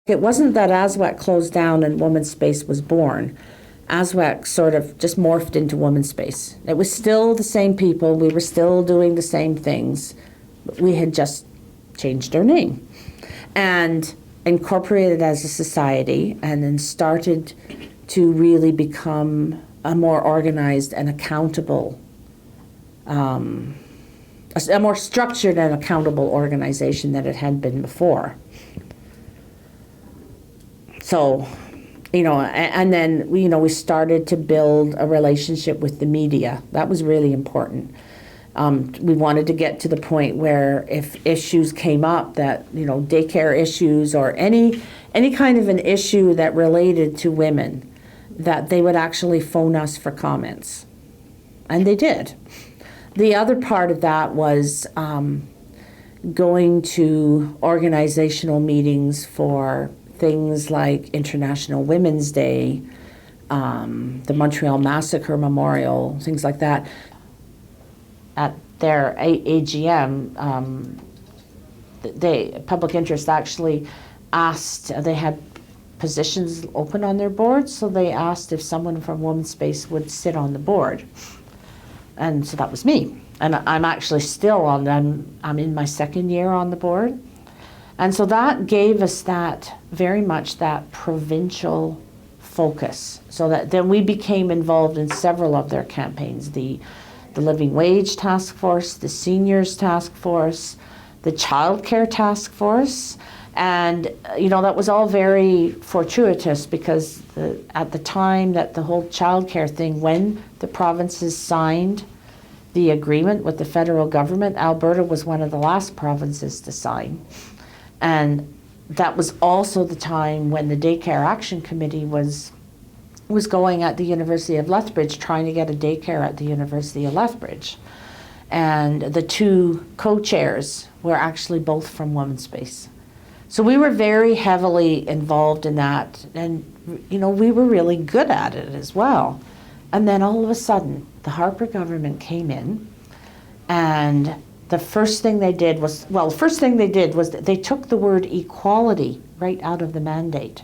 It wasn't that ASWEC closed down and Women's Space was born. ASWEC sort of just morphed into Women's Space. It was still the same people, we were still doing the same things, but we had just changed our name and incorporated as a society, and then started to really become a more organized and accountable, a more structured and accountable organization than it had been before. So, and then we started to build a relationship with the media. That was really important. We wanted to get to the point where if issues came up that, daycare issues or any kind of an issue that related to women, that they would actually phone us for comments. And they did. The other part of that was going to organizational meetings for things like International Women's Day, the Montreal Massacre Memorial, things like that. At their AGM, Public Interest actually asked, they had positions open on their board, so they asked if someone from Women's Space would sit on the board. And so that was me. And I'm actually still on them. I'm in my second year on the board. And so that gave us that, very much that provincial focus. So that then we became involved in several of their campaigns, the Living Wage Task Force, the Seniors Task Force, the Child Care Task Force. And, that was all very fortuitous because at the time that the whole child care thing, when the provinces signed the agreement with the federal government, Alberta was one of the last provinces to sign. And that was also the time when the Daycare Action Committee was going at the University of Lethbridge, trying to get a daycare at the University of Lethbridge. And the two co-chairs were actually both from Women's Space. So we were very heavily involved in that, and we were really good at it as well. And then all of a sudden, the Harper government came in, and the first thing they did was that they took the word equality right out of the mandate.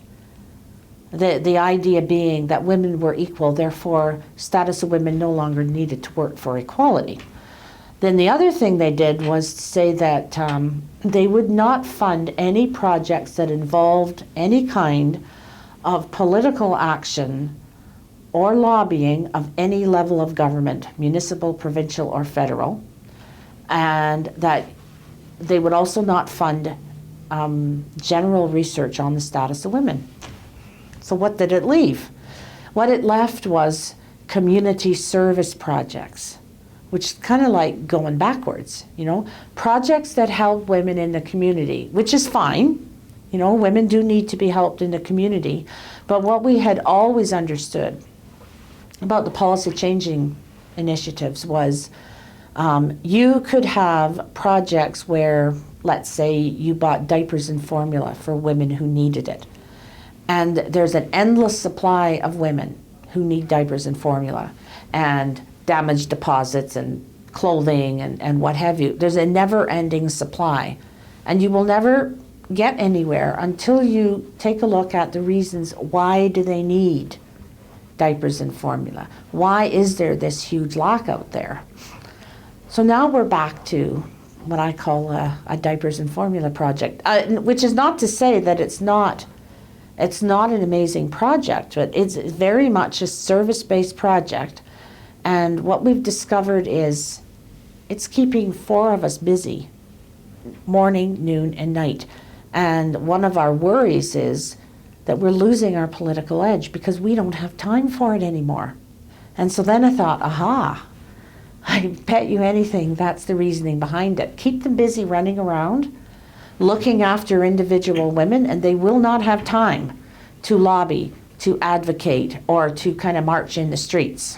The idea being that women were equal, therefore status of women no longer needed to work for equality. Then the other thing they did was say that they would not fund any projects that involved any kind of political action or lobbying of any level of government, municipal, provincial, or federal, and that they would also not fund general research on the status of women. So what did it leave? What it left was community service projects, which is kind of like going backwards, projects that help women in the community, which is fine. Women do need to be helped in the community. But what we had always understood about the policy changing initiatives was you could have projects where, let's say, you bought diapers and formula for women who needed it. And there's an endless supply of women who need diapers and formula and damaged deposits and clothing and what have you. There's a never-ending supply. And you will never get anywhere until you take a look at the reasons why do they need diapers and formula? Why is there this huge lack out there? So now we're back to what I call a diapers and formula project, which is not to say that it's not an amazing project, but it's very much a service-based project. And what we've discovered is it's keeping 4 of us busy, morning, noon, and night. And one of our worries is that we're losing our political edge because we don't have time for it anymore. And so then I thought, aha, I bet you anything that's the reasoning behind it. Keep them busy running around, looking after individual women, and they will not have time to lobby, to advocate, or to kind of march in the streets.